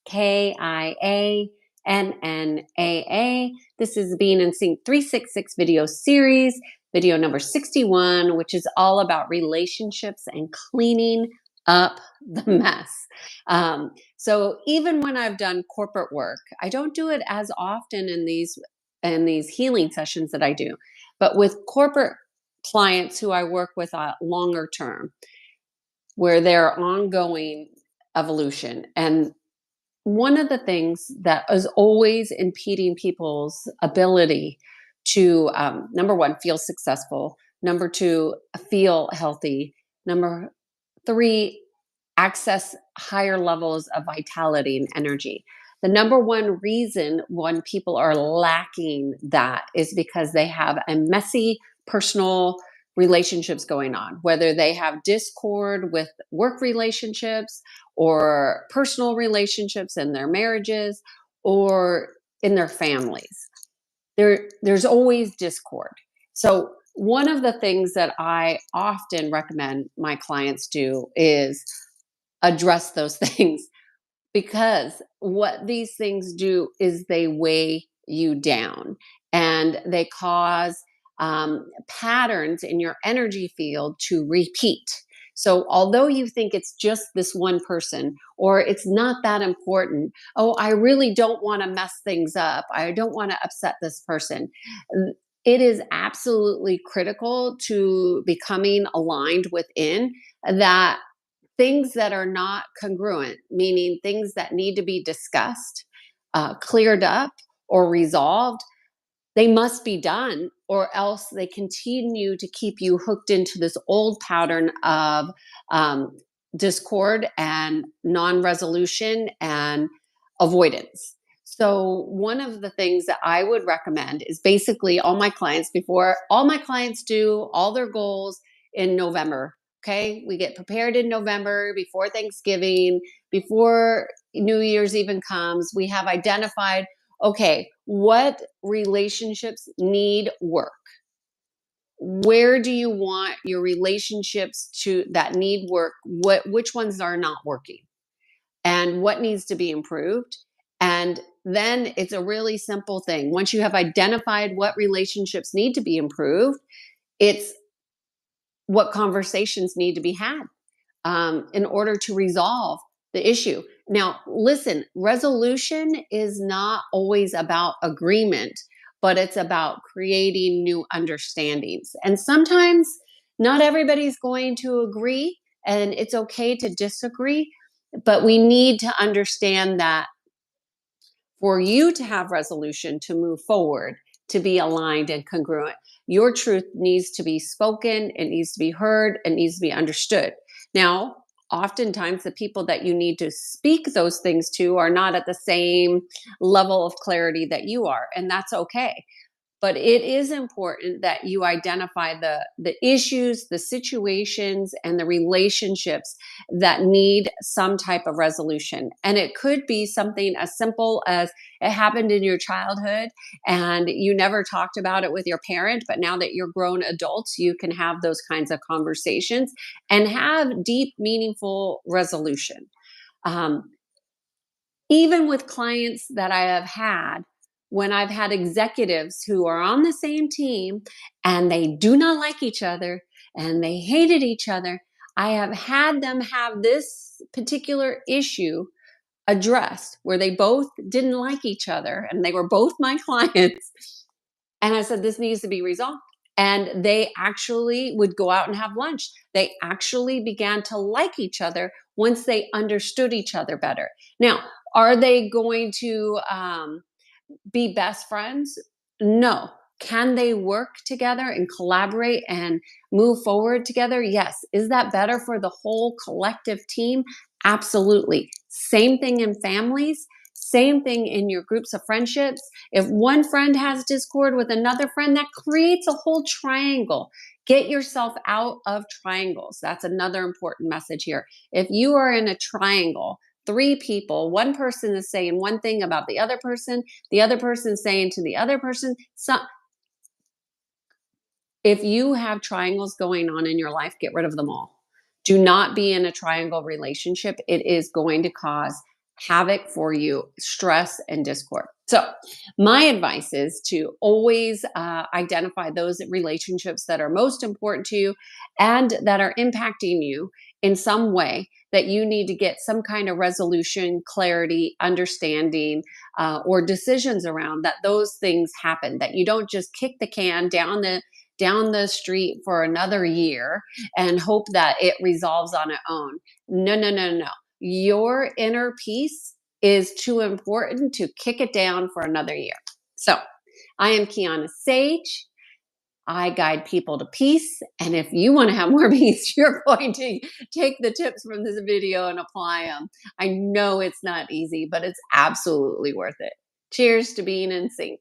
KIANNAA. This is Being in Sync 366 video series, video number 61, which is all about relationships and cleaning up the mess. So even when I've done corporate work, I don't do it as often in these healing sessions that I do, but with corporate clients who I work with longer term, where they're ongoing evolution. And one of the things that is always impeding people's ability to, number one, feel successful, number two, feel healthy, number three, access higher levels of vitality and energy. The number one reason when people are lacking that is because they have a messy personal relationships going on, whether they have discord with work relationships or personal relationships in their marriages or in their families. There's always discord. So one of the things that I often recommend my clients do is address those things, because what these things do is they weigh you down and they cause patterns in your energy field to repeat. So although you think it's just this one person or it's not that important, oh, I really don't want to mess things up, I don't want to upset this person, it is absolutely critical to becoming aligned within that. Things that are not congruent, meaning things that need to be discussed, cleared up, or resolved, they must be done, or else they continue to keep you hooked into this old pattern of discord and non-resolution and avoidance. So one of the things that I would recommend is basically all my clients do all their goals in November. Okay, we get prepared in November before Thanksgiving, before New Year's even comes. We have identified, okay, what relationships need work? Where do you want your relationships that need work? Which ones are not working? And what needs to be improved? And then it's a really simple thing. Once you have identified what relationships need to be improved, it's what conversations need to be had in order to resolve the issue. Now, listen, resolution is not always about agreement, but it's about creating new understandings. And sometimes not everybody's going to agree, and it's okay to disagree, but we need to understand that for you to have resolution, to move forward, to be aligned and congruent, your truth needs to be spoken, it needs to be heard, it needs to be understood. Now, oftentimes the people that you need to speak those things to are not at the same level of clarity that you are, and that's okay. But it is important that you identify the issues, the situations, and the relationships that need some type of resolution. And it could be something as simple as it happened in your childhood and you never talked about it with your parent, but now that you're grown adults, you can have those kinds of conversations and have deep, meaningful resolution. Even with clients that I have had, when I've had executives who are on the same team and they do not like each other and they hated each other, I have had them have this particular issue addressed where they both didn't like each other and they were both my clients. And I said, this needs to be resolved. And they actually would go out and have lunch. They actually began to like each other once they understood each other better. Now, are they going to be best friends? No. Can they work together and collaborate and move forward together? Yes. Is that better for the whole collective team? Absolutely. Same thing in families. Same thing in your groups of friendships. If one friend has discord with another friend, that creates a whole triangle. Get yourself out of triangles. That's another important message here. If you are in a triangle, three people, one person is saying one thing about the other person is saying to the other person. So if you have triangles going on in your life, get rid of them all. Do not be in a triangle relationship. It is going to cause havoc for you, stress and discord. So, my advice is to always identify those relationships that are most important to you and that are impacting you in some way that you need to get some kind of resolution, clarity, understanding, or decisions around, that those things happen, that you don't just kick the can down the street for another year and hope that it resolves on its own. No, no, no, no. Your inner peace is too important to kick it down for another year. So, I am Kiana Sage. I guide people to peace. And if you want to have more peace, you're going to take the tips from this video and apply them. I know it's not easy, but it's absolutely worth it. Cheers to being in sync.